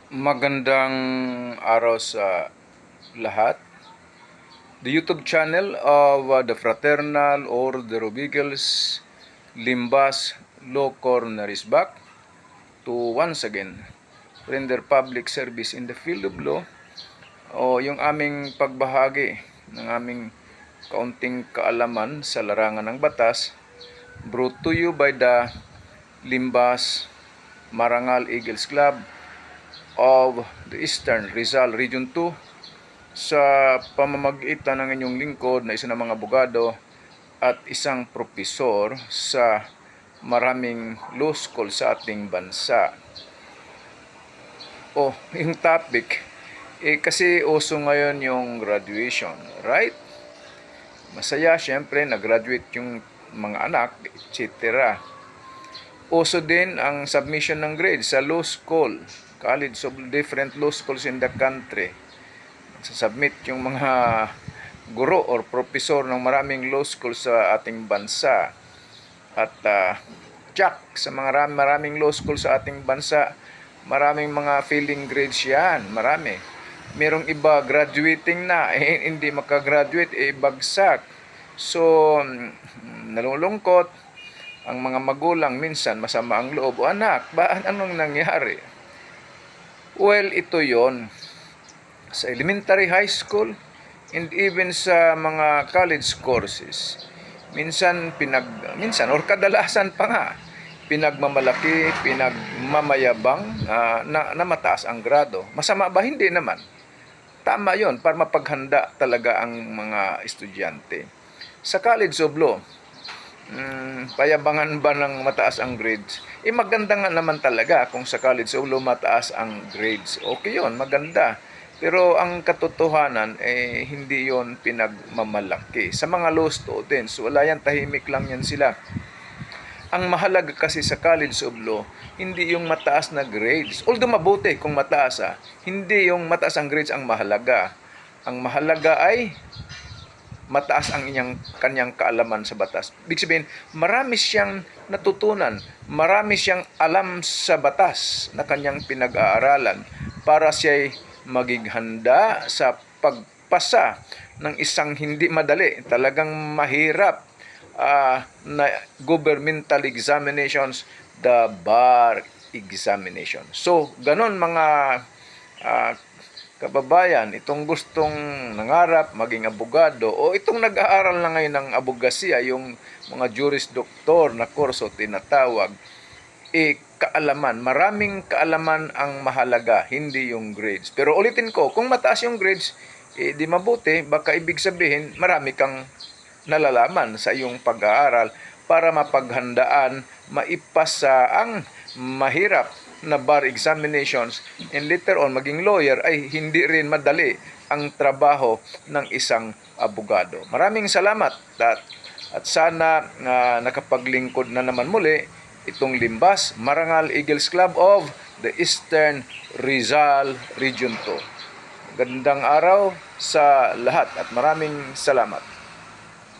Magandang araw sa lahat. The YouTube channel of the Fraternal Order of Eagles Limbas Law Corner is back to once again render public service in the field of law o yung aming pagbahagi ng aming kaunting kaalaman sa larangan ng batas, brought to you by the Limbas Marangal Eagles Club of the Eastern Rizal Region 2 sa pamamagitan ng inyong lingkod na isa ng mga abogado at isang propesor sa maraming law school sa ating bansa. Yung topic, kasi uso ngayon yung graduation, right? Masaya, syempre, nag-graduate yung mga anak, etc. Uso din ang submission ng grades sa law school, college of different law schools in the country. Submit yung mga guro or professor ng maraming law school sa ating bansa. At check sa mga maraming law school sa ating bansa, maraming mga failing grades yan, marami. Merong iba graduating na, hindi makagraduate, bagsak. So, nalulungkot ang mga magulang, minsan masama ang loob. Anak, anong nangyari? Well, ito yon sa elementary, high school, and even sa mga college courses. Minsan or kadalasan pa nga, pinagmamalaki, pinagmamayabang na mataas ang grado. Masama ba? Hindi naman. Tama yon para mapaghanda talaga ang mga estudyante. Sa College of Law, payabangan ba ng mataas ang grades? Maganda nga naman talaga kung sa College of Law mataas ang grades. Okay yon, maganda. Pero ang katotohanan, hindi yon pinagmamalaki. Sa mga law students, wala yan, tahimik lang yan sila. Ang mahalaga kasi sa College of Law, hindi yung mataas na grades. Although mabuti kung mataas, hindi yung mataas ang grades ang mahalaga. Ang mahalaga ay mataas ang kanyang kaalaman sa batas. Ibig sabihin, marami siyang natutunan, marami siyang alam sa batas na kanyang pinag-aaralan para siya'y maging handa sa pagpasa ng isang hindi madali, talagang mahirap na governmental examinations, the bar examination. So, ganon mga kababayan, itong gustong nangarap maging abogado o itong nag-aaral na ngayon ng abogasiya, yung mga juris doctor na kurso tinatawag, kaalaman, maraming kaalaman ang mahalaga, hindi yung grades. Pero ulitin ko, kung mataas yung grades, di mabuti, baka ibig sabihin marami kang nalalaman sa iyong pag-aaral para mapaghandaan, maipasa ang mahirap na bar examinations, and later on maging lawyer ay hindi rin madali ang trabaho ng isang abogado. Maraming salamat at sana nakapaglingkod na naman muli itong Limbas Marangal Eagles Club of the Eastern Rizal Region 2. Gandang araw sa lahat at maraming salamat.